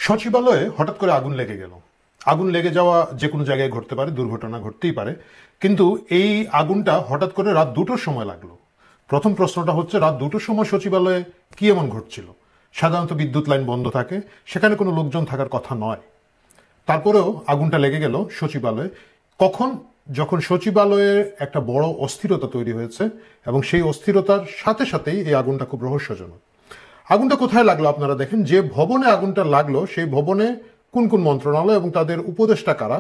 সচিবালয়ে হঠাৎ করে আগুন লেগে গেল। আগুন লেগে যাওয়া যে কোনো জায়গায় ঘটতে পারে, দুর্ঘটনা ঘটতেই পারে, কিন্তু এই আগুনটা হঠাৎ করে রাত 2টোর সময় লাগলো। প্রথম প্রশ্নটা হচ্ছে, রাত 2টোর সময় সচিবালয়ে কি এমন ঘটছিল? সাধারণত বিদ্যুৎ লাইন বন্ধ থাকে, সেখানে কোনো লোকজন থাকার কথা নয়। তারপরেও আগুনটা লেগে গেল সচিবালয়ে। কখন? যখন সচিবালয়ে একটা বড় অস্থিরতা তৈরি হয়েছে, এবং সেই অস্থিরতার সাথে সাথেই এই আগুনটা খুব রহস্যজনক। আগুনটা কোথায় লাগলো আপনারা দেখেন। যে ভবনে আগুনটা লাগলো সেই ভবনে কোন কোন মন্ত্রণালয় এবং তাদের উপদেষ্টা কারা,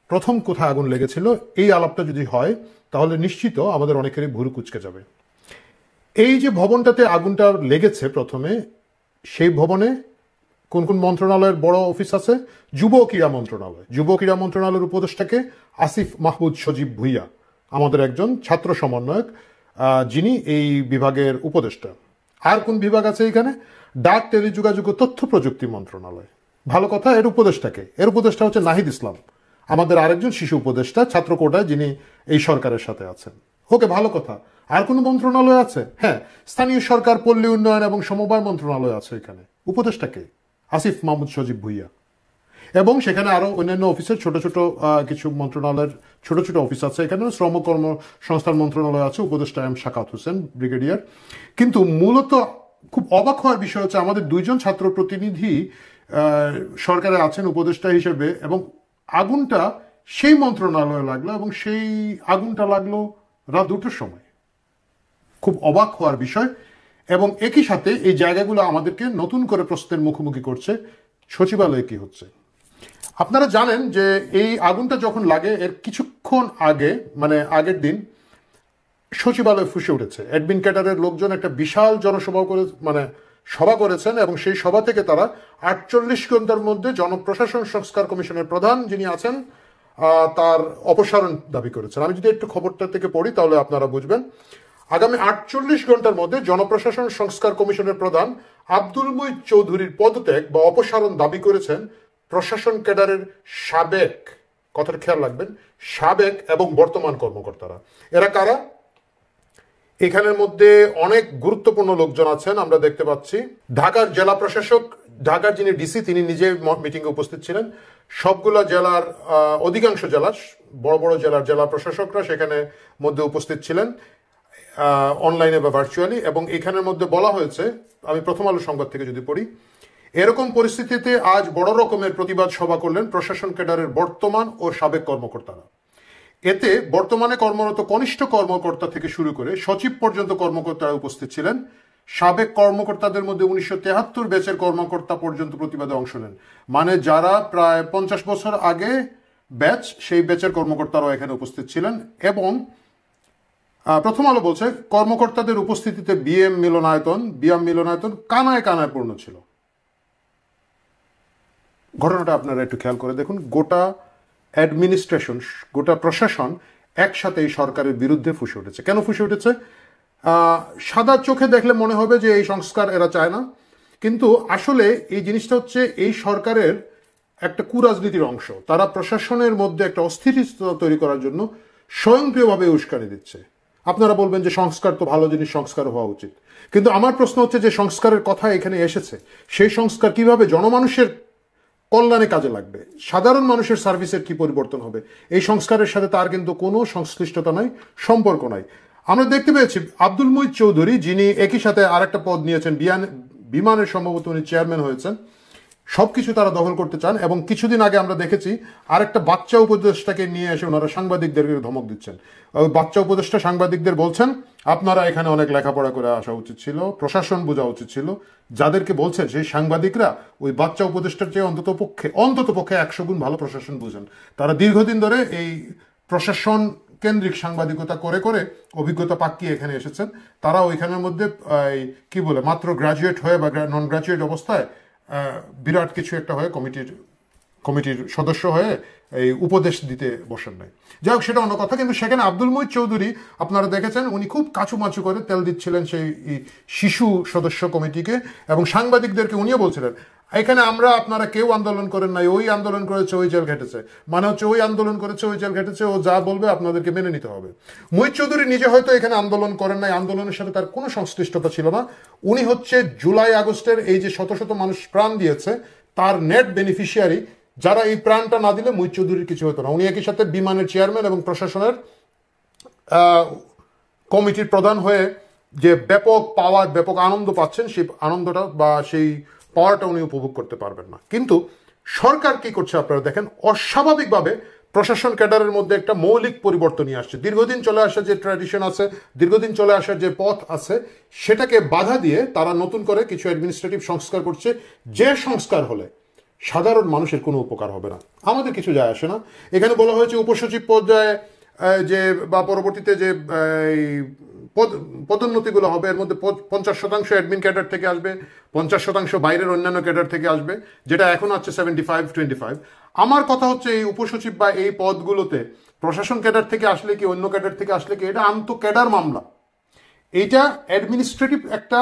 প্রথম কোথায় আগুন লেগেছিল, এই আলাপটা যদি হয় তাহলে নিশ্চিত আমাদের অনেকেরই ভুরু কুঁচকে যাবে। এই যে ভবনটাতে আগুনটা লেগেছে প্রথমে, সেই ভবনে কোন কোন মন্ত্রণালয়ের বড় অফিস আছে? যুব ক্রীড়া মন্ত্রণালয়। যুব ক্রীড়া মন্ত্রণালয়ের উপদেষ্টাকে আসিফ মাহমুদ সজীব ভুইয়া, আমাদের একজন ছাত্র সমন্বয়ক, যিনি এই বিভাগের উপদেষ্টা। আর কোন বিভাগ আছে এখানে? ডাক, টেলিযোগাযোগ ও তথ্য প্রযুক্তি মন্ত্রণালয়। ভালো কথা, এর উপদেষ্টাকে? এর উপদেষ্টা হচ্ছে নাহিদ ইসলাম, আমাদের আরেকজন শিশু উপদেষ্টা, ছাত্র কোটায়, যিনি এই সরকারের সাথে আছেন। ওকে, ভালো কথা। আর কোন মন্ত্রণালয় আছে? হ্যাঁ, স্থানীয় সরকার, পল্লী উন্নয়ন এবং সমবায় মন্ত্রণালয় আছে এখানে। উপদেষ্টাকে আসিফ মাহমুদ সজীব ভুইয়া। এবং সেখানে আরো অন্যান্য অফিসের ছোট ছোট কিছু মন্ত্রণালয়ের ছোট ছোট অফিস আছে। এখানে শ্রম কর্মসংস্থান মন্ত্রণালয় আছে, উপদেষ্টা এম শাকাত হোসেন ব্রিগেডিয়ার। কিন্তু মূলত খুব অবাক হওয়ার বিষয় হচ্ছে, আমাদের দুইজন ছাত্র প্রতিনিধি সরকারে আছেন উপদেষ্টা হিসেবে, এবং আগুনটা সেই মন্ত্রণালয়ে লাগলো, এবং সেই আগুনটা লাগলো রাত 2টোর সময়। খুব অবাক হওয়ার বিষয়। এবং একই সাথে এই জায়গাগুলো আমাদেরকে নতুন করে প্রশ্নের মুখোমুখি করছে, সচিবালয়ে কি হচ্ছে। আপনারা জানেন যে এই আগুনটা যখন লাগে এর কিছুক্ষণ আগে, মানে আগের দিন, সচিবালয় ফুসে উঠেছে। অ্যাডমিন ক্যাডারের লোকজন একটা বিশাল জনসভা করে, মানে সভা করেছেন, এবং সেই সভা থেকে তারা 48 ঘন্টার মধ্যে জনপ্রশাসন সংস্কার কমিশনের প্রধান যিনি আছেন তার অপসারণ দাবি করেছেন। আমি যদি একটু খবরটা থেকে পড়ি তাহলে আপনারা বুঝবেন। আগামী 48 ঘন্টার মধ্যে জনপ্রশাসন সংস্কার কমিশনের প্রধান আব্দুল মুঈদ চৌধুরীর পদত্যাগ বা অপসারণ দাবি করেছেন প্রশাসন ক্যাডারের সাবেক, কথাটা খেয়াল রাখবেন, সাবেক এবং বর্তমান কর্মকর্তারা। এরা কারা? এখানের মধ্যে অনেক গুরুত্বপূর্ণ লোকজন আছেন, আমরা দেখতে পাচ্ছি। ঢাকার জেলা প্রশাসক, ঢাকার যিনি ডিসি, তিনি নিজে মিটিংয়ে উপস্থিত ছিলেন। সবগুলা জেলার, অধিকাংশ জেলার, বড় বড় জেলার জেলা প্রশাসকরা সেখানে মধ্যে উপস্থিত ছিলেন, অনলাইনে বা ভার্চুয়ালি। এবং এখানের মধ্যে বলা হয়েছে, আমি প্রথম আলো সংবাদ থেকে যদি পড়ি, এরকম পরিস্থিতিতে আজ বড় রকমের প্রতিবাদ সভা করলেন প্রশাসন ক্যাডারের বর্তমান ও সাবেক কর্মকর্তারা। এতে বর্তমানে কর্মরত কনিষ্ঠ কর্মকর্তা থেকে শুরু করে সচিব পর্যন্ত কর্মকর্তারা উপস্থিত ছিলেন। সাবেক কর্মকর্তাদের মধ্যে 1973 ব্যাচের কর্মকর্তা পর্যন্ত প্রতিবাদে অংশ নেন। মানে যারা প্রায় 50 বছর আগে ব্যাচ, সেই ব্যাচের কর্মকর্তারাও এখানে উপস্থিত ছিলেন। এবং প্রথম আলো বলছে, কর্মকর্তাদের উপস্থিতিতে বিয়াম মিলনায়তন কানায় কানায় পূর্ণ ছিল। ঘটনাটা আপনারা একটু খেয়াল করে দেখুন। গোটা অ্যাডমিনিস্ট্রেশন, গোটা প্রশাসন একসাথে এই সরকারের বিরুদ্ধে ফুসে উঠেছে। কেন ফুসে উঠেছে? সাদা চোখে দেখলে মনে হবে যে এই সংস্কার এরা চায় না, কিন্তু আসলে এই জিনিসটা হচ্ছে এই সরকারের একটা কুরাজনীতির অংশ। তারা প্রশাসনের মধ্যে একটা অস্থিরতা তৈরি করার জন্য স্বয়ংক্রিয়ভাবে উস্কানি দিচ্ছে। আপনারা বলবেন যে সংস্কার তো ভালো জিনিস, সংস্কার হওয়া উচিত, কিন্তু আমার প্রশ্ন হচ্ছে যে সংস্কারের কথা এখানে এসেছে, সেই সংস্কার কিভাবে জনমানুষের কল্যাণে কাজে লাগবে, সাধারণ মানুষের সার্ভিসের কি পরিবর্তন হবে, এই সংস্কারের সাথে তার কিন্তু কোনো সংশ্লিষ্টতা নাই, সম্পর্ক নাই। আমরা দেখতে পেয়েছি আব্দুল মুঈদ চৌধুরী, যিনি একই সাথে আরেকটা পদ নিয়েছেন, বিমানের, সম্ভবত উনি চেয়ারম্যান হয়েছেন, সবকিছু তারা দখল করতে চান। এবং কিছুদিন আগে আমরা দেখেছি আরেকটা বাচ্চা উপদেষ্টাকে নিয়ে এসে ওনারা সাংবাদিকদেরকে ধমক দিচ্ছেন। ওই বাচ্চা উপদেষ্টা সাংবাদিকদের বলছেন, আপনারা এখানে অনেক লেখাপড়া করে আসা উচিত ছিল, প্রশাসন বোঝা উচিত ছিল। যাদেরকে বলছেন সেই সাংবাদিকরা ওই বাচ্চা উপদেষ্টার চেয়ে অন্তত পক্ষে 100 গুণ ভালো প্রশাসন বুঝেন। তারা দীর্ঘদিন ধরে এই প্রশাসন কেন্দ্রিক সাংবাদিকতা করে করে অভিজ্ঞতা পাকিয়ে এখানে এসেছেন। তারা ওইখানের মধ্যে কি বলে, মাত্র গ্রাজুয়েট হয়ে বা নন গ্রাজুয়েট অবস্থায় বিরাট কিছু একটা হয়ে কমিটির সদস্য হয়ে এই উপদেশ দিতে বসেন নাই। যাই হোক, সেটা অন্য কথা। কিন্তু সেখানে আব্দুল মুঈদ চৌধুরী, আপনারা দেখেছেন, উনি খুব কাচুমাচু করে তেল দিচ্ছিলেন সেই শিশু সদস্য কমিটিকে, এবং সাংবাদিকদেরকে উনিও বলছিলেন, এখানে আপনারা কেউ আন্দোলন করেন নাই, ওই আন্দোলন করেছে, ওই জেল ঘেটেছে, মানে হচ্ছে ওই আন্দোলন করেছে, ওই জেল ঘেটেছে, ও যা বলবে আপনাদেরকে মেনে নিতে হবে। মুঈদ চৌধুরী নিজে হয়তো এখানে আন্দোলন করেন নাই, আন্দোলনের সাথে তার কোনো সংশ্লিষ্টতা ছিল না। উনি হচ্ছে জুলাই আগস্টের এই যে শত শত মানুষ প্রাণ দিয়েছে তার নেট বেনিফিশিয়ারি, যারা এই প্রাণটা না দিলে মুহিত চৌধুরীর কিছু হতো না। উনি একই সাথে বিমানের চেয়ারম্যান এবং প্রশাসনের কমিটির প্রধান হয়ে যে ব্যাপক পাওয়ার, ব্যাপক আনন্দ পাচ্ছেন, সেই আনন্দটা বা সেই পাওয়ারটা উনি উপভোগ করতে পারবেন না। কিন্তু সরকার কি করছে আপনারা দেখেন, অস্বাভাবিকভাবে প্রশাসন ক্যাডারের মধ্যে একটা মৌলিক পরিবর্তন নিয়ে আসছে। দীর্ঘদিন চলে আসা যে ট্র্যাডিশন আছে, দীর্ঘদিন চলে আসার যে পথ আছে, সেটাকে বাধা দিয়ে তারা নতুন করে কিছু অ্যাডমিনিস্ট্রেটিভ সংস্কার করছে, যে সংস্কার হলে সাধারণ মানুষের কোনো উপকার হবে না। আমাদের কিছু যায় আসে না। এখানে বলা হয়েছে উপসচিব পর্যায়ে যে বা পরবর্তীতে যে পদোন্নতিগুলো হবে, এর মধ্যে 50% অ্যাডমিন ক্যাডার থেকে আসবে, 50% বাইরের অন্যান্য ক্যাডার থেকে আসবে, যেটা এখন আছে 75-25। আমার কথা হচ্ছে এই উপসচিব বা এই পদগুলোতে প্রশাসন ক্যাডার থেকে আসলে কি অন্য ক্যাডার থেকে আসলে কি, এটা আন্ত ক্যাডার মামলা। এটা অ্যাডমিনিস্ট্রেটিভ একটা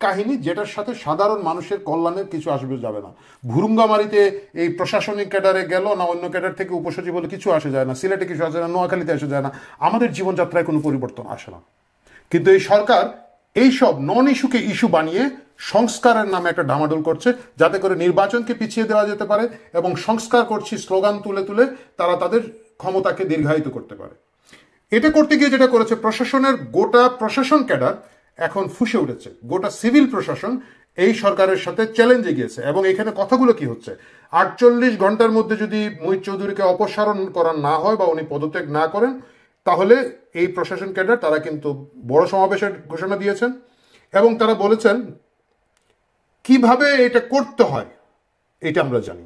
কাহিনী, যেটার সাথে সাধারণ মানুষের কল্যাণের কিছু আসবে যাবে না। ভুরুঙ্গামারিতে এই প্রশাসনিক ক্যাডারে গেল না অন্য ক্যাডার থেকে উপসচিব হলে কিছু আসে যায় না, সিলেটে কিছু আসে না, নোয়াখালীতে আসে যায় না, আমাদের জীবনযাত্রায় কোনো পরিবর্তন আসে না। কিন্তু এই সরকার এইসব নন ইস্যুকে ইস্যু বানিয়ে সংস্কারের নামে একটা ডামাডোল করছে, যাতে করে নির্বাচনকে পিছিয়ে দেওয়া যেতে পারে এবং সংস্কার করছি স্লোগান তুলে তুলে তারা তাদের ক্ষমতাকে দীর্ঘায়িত করতে পারে। এটা করতে গিয়ে যেটা করেছে, প্রশাসনের গোটা প্রশাসন ক্যাডার এখন ফুঁসে উঠেছে, গোটা সিভিল প্রশাসন এই সরকারের সাথে চ্যালেঞ্জে গিয়েছে। এবং এখানে কথাগুলো কি হচ্ছে, 48 ঘন্টার মধ্যে যদি মুহিত চৌধুরীকে অপসারণ করা না হয় বা উনি পদত্যাগ না করেন, তাহলে এই প্রশাসন ক্যাডার তারা কিন্তু বড় সমাবেশের ঘোষণা দিয়েছেন এবং তারা বলেছেন কিভাবে এটা করতে হয় এটা আমরা জানি।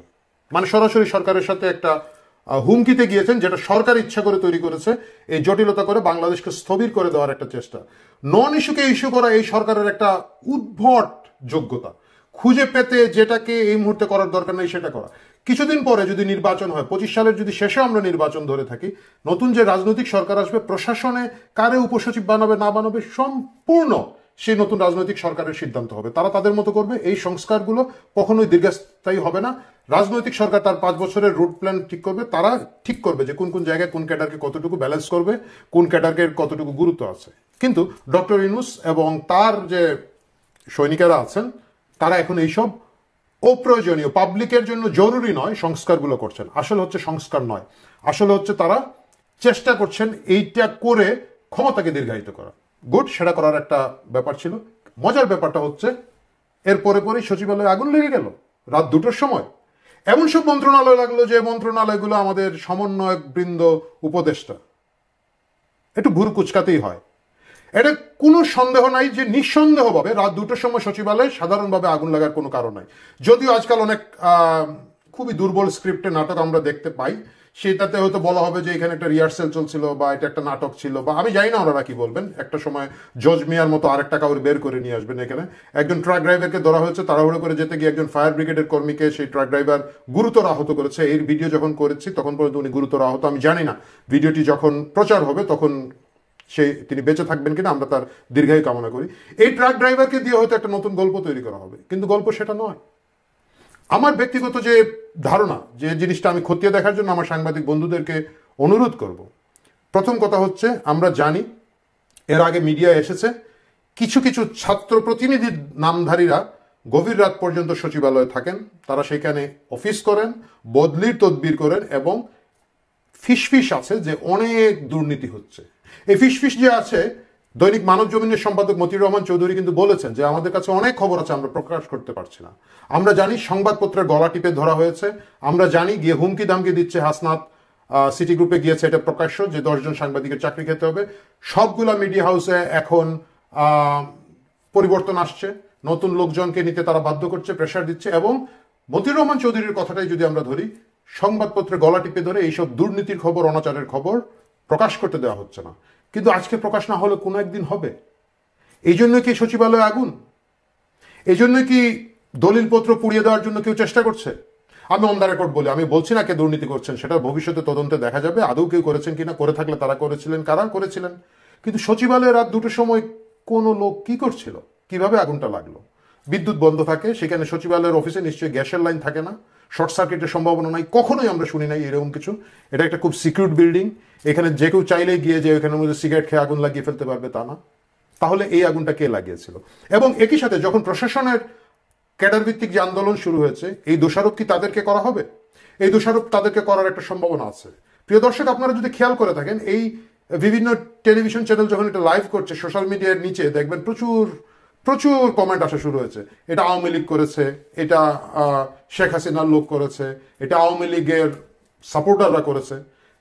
মানে সরাসরি সরকারের সাথে একটা হুমকিতে গিয়েছেন, যেটা সরকার ইচ্ছা করে তৈরি করেছে, এই জটিলতা করে বাংলাদেশকে স্থবির করে দেওয়ার একটা চেষ্টা। নন ইস্যুকে ইস্যু করা এই সরকারের একটা উদ্ভট যোগ্যতা, খুঁজে পেতে যেটাকে এই মুহূর্তে করার দরকার নেই সেটা করা। কিছুদিন পরে যদি নির্বাচন হয়, 25 সালের যদি শেষে আমরা নির্বাচন ধরে থাকি, নতুন যে রাজনৈতিক সরকার আসবে, প্রশাসনে কারে উপসচিব বানাবে না বানাবে সম্পূর্ণ সেই নতুন রাজনৈতিক সরকারের সিদ্ধান্ত হবে। তারা তাদের মতো করবে। এই সংস্কারগুলো কখনোই দীর্ঘস্থায়ী হবে না। রাজনৈতিক সরকার তার 5 বছরের রুট প্ল্যান ঠিক করবে, তারা ঠিক করবে যে কোন কোন জায়গায় কোন ক্যাডারকে কতটুকু ব্যালেন্স করবে, কোন ক্যাডারকে কতটুকু গুরুত্ব আছে। কিন্তু ডক্টর ইউনূস এবং তার যে সৈনিকেরা আছেন, তারা এখন এইসব অপ্রয়োজনীয়, পাবলিকের জন্য জরুরি নয় সংস্কারগুলো করছেন। আসলে হচ্ছে সংস্কার নয়, আসলে হচ্ছে তারা চেষ্টা করছেন এইটা করে ক্ষমতাকে দীর্ঘায়িত করা। গুড, সেটা করার একটা ব্যাপার ছিল। মজার ব্যাপারটা হচ্ছে এর পরে পরেই সচিবালয়ে আগুন লেগে গেল রাত 2টোর সময়। এমন সব মন্ত্রণালয় লাগলো যে মন্ত্রণালয়গুলো আমাদের সমন্বয়ক বৃন্দ, উপদেষ্টা, একটু ভুরু কুচকাতেই হয়। এটা কোনো সন্দেহ নাই যে নিঃসন্দেহভাবে রাত 2টোর সময় সচিবালয়ে সাধারণভাবে আগুন লাগার কোনো কারণ নাই। যদিও আজকাল অনেক খুবই দুর্বল স্ক্রিপ্টে নাটক আমরা দেখতে পাই, সেটাতে হয়তো বলা হবে যে এখানে একটা রিহার্সেল চলছিল বা এটা একটা নাটক ছিল, বা আমি জানি না ওনারা কি বলবেন। একটা সময় জজ মিয়ার মতো আরেকটা কাউরে বের করে নিয়ে আসবেন। এখানে একজন ট্রাক ড্রাইভারকে ধরা হয়েছে, তাড়াহুড়ো করে যেতে গিয়ে একজন ফায়ার ব্রিগেডের কর্মীকে সেই ট্রাক ড্রাইভার গুরুতর আহত করেছে। এই ভিডিও যখন করেছি তখন পর্যন্ত উনি গুরুতর আহত। আমি জানি না ভিডিওটি যখন প্রচার হবে তখন তিনি বেঁচে থাকবেন কিনা, আমরা তার দীর্ঘায়ু কামনা করি। এই ট্রাক ড্রাইভারকে দিয়ে হয়তো একটা নতুন গল্প তৈরি করা হবে, কিন্তু গল্প সেটা নয়। আমার ব্যক্তিগত যে ধারণা, যে জিনিসটা আমি খতিয়ে দেখার জন্য আমার সাংবাদিক বন্ধুদেরকে অনুরোধ করব, প্রথম কথা হচ্ছে আমরা জানি এর আগে মিডিয়ায় এসেছে কিছু কিছু ছাত্র প্রতিনিধির নামধারীরা গভীর রাত পর্যন্ত সচিবালয়ে থাকেন, তারা সেখানে অফিস করেন, বদলির তদবির করেন এবং ফিসফিস আছে যে অনেক দুর্নীতি হচ্ছে। এই ফিসফিস যে আছে, দৈনিক মানব জমিনের সম্পাদক মতিউর রহমান চৌধুরী কিন্তু বলেছেন যে আমাদের কাছে অনেক খবর আছে, আমরা প্রকাশ করতে পারছি না। আমরা জানি সংবাদপত্রের গলা টিপে ধরা হয়েছে, আমরা জানি গিয়ে হুমকি দামকি দিচ্ছে হাসনাত, সিটি গ্রুপে গিয়েছে এটা প্রকাশ্য যে 10 জন সাংবাদিকের চাকরি খেতে হবে। সবগুলা মিডিয়া হাউসে এখন পরিবর্তন আসছে, নতুন লোকজনকে নিতে তারা বাধ্য করছে, প্রেশার দিচ্ছে। এবং মতিউর রহমান চৌধুরীর কথাটাই যদি আমরা ধরি, সংবাদপত্রে গলা টিপে ধরে এইসব দুর্নীতির খবর, অনাচারের খবর প্রকাশ করতে দেওয়া হচ্ছে না। কিন্তু আজকে প্রকাশ না হলে কোনো একদিন হবে। এই জন্য কি সচিবালয়ে আগুন? এই জন্য কি দলিলপত্র পুড়িয়ে দেওয়ার জন্য কেউ চেষ্টা করছে? আমি অন দ্য রেকর্ড বলি, আমি বলছি না কে দুর্নীতি করছেন, সেটা ভবিষ্যতে তদন্তে দেখা যাবে আদৌ কেউ করেছেন কিনা, করে থাকলে তারা করেছিলেন, কারা করেছিলেন। কিন্তু সচিবালয়ে রাত 2টোর সময় কোনো লোক কি করছিল, কিভাবে আগুনটা লাগলো? বিদ্যুৎ বন্ধ থাকে, সেখানে সচিবালয়ের অফিসে নিশ্চয়ই গ্যাসের লাইন থাকে না, শর্ট সার্কিটের সম্ভাবনা নাই, কখনোই আমরা শুনি নাই এরকম কিছু। এটা একটা খুব সিকিউরড বিল্ডিং, এখানে যে কেউ চাইলেই গিয়ে যে ওখানের মধ্যে সিগারেট খেয়ে আগুন লাগিয়ে ফেলতে পারবে তা না। তাহলে এই আগুনটা কে লাগিয়েছিল? এবং একই সাথে যখন প্রশাসনের ক্যাডার ভিত্তিক যে আন্দোলন শুরু হয়েছে, এই দোষারোপ কি তাদেরকে করা হবে? এই দোষারোপ তাদেরকে করার একটা সম্ভাবনা আছে। প্রিয় দর্শক, আপনারা যদি খেয়াল করে থাকেন, এই বিভিন্ন টেলিভিশন চ্যানেল যখন এটা লাইভ করছে, সোশ্যাল মিডিয়ার নিচে দেখবেন প্রচুর প্রচুর কমেন্ট আসা শুরু হয়েছে। এটা আওয়ামী লীগ করেছে, এটা শেখ হাসিনার লোক করেছে, এটা আওয়ামী লীগের সাপোর্টাররা করেছে।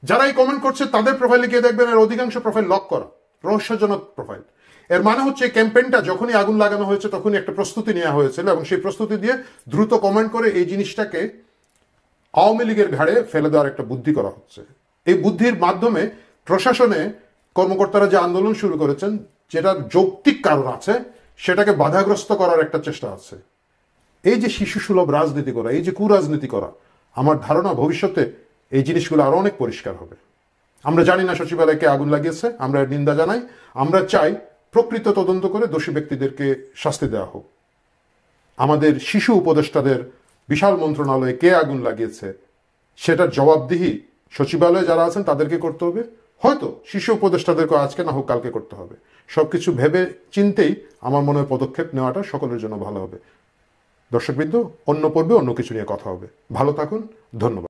যারা এই কমেন্ট করছে তাদের প্রোফাইলে গিয়ে দেখবেন এর অধিকাংশ প্রোফাইল লক করা, রহস্যজনক প্রোফাইল। এর মানে হচ্ছে ক্যাম্পেইনটা যখনই আগুন লাগানো হয়েছে তখনই একটা প্রস্তুতি নেওয়া হয়েছিল, এবং সেই প্রস্তুতি দিয়ে দ্রুত কমেন্ট করে এই জিনিসটাকে আওয়ামী লীগের ঘাড়ে ফেলে দেওয়ার একটা বুদ্ধি করা হচ্ছে। এই বুদ্ধির মাধ্যমে প্রশাসনে কর্মকর্তারা যে আন্দোলন শুরু করেছেন, যেটার যৌক্তিক কারণ আছে, সেটাকে বাধাগ্রস্ত করার একটা চেষ্টা আছে। এই যে শিশু সুলভ রাজনীতি করা, এই যে কুরাজনীতি করা, আমার ধারণা ভবিষ্যতে এই জিনিসগুলো আরো অনেক পরিষ্কার হবে। আমরা জানি না সচিবালয়কে আগুন লাগিয়েছে, আমরা নিন্দা জানাই। আমরা চাই প্রকৃত তদন্ত করে দোষী ব্যক্তিদেরকে শাস্তি দেওয়া হোক। আমাদের শিশু উপদেষ্টাদের বিশাল মন্ত্রণালয়ে কে আগুন লাগিয়েছে সেটার জবাবদিহি সচিবালয়ে যারা আছেন তাদেরকে করতে হবে। হয়তো শিশু উপদেষ্টাদেরকে আজকে না হোক কালকে করতে হবে। সবকিছু ভেবে চিন্তেই আমার মনে হয় পদক্ষেপ নেওয়াটা সকলের জন্য ভালো হবে। দর্শকবৃন্দ, অন্য পর্বে অন্য কিছু নিয়ে কথা হবে। ভালো থাকুন, ধন্যবাদ।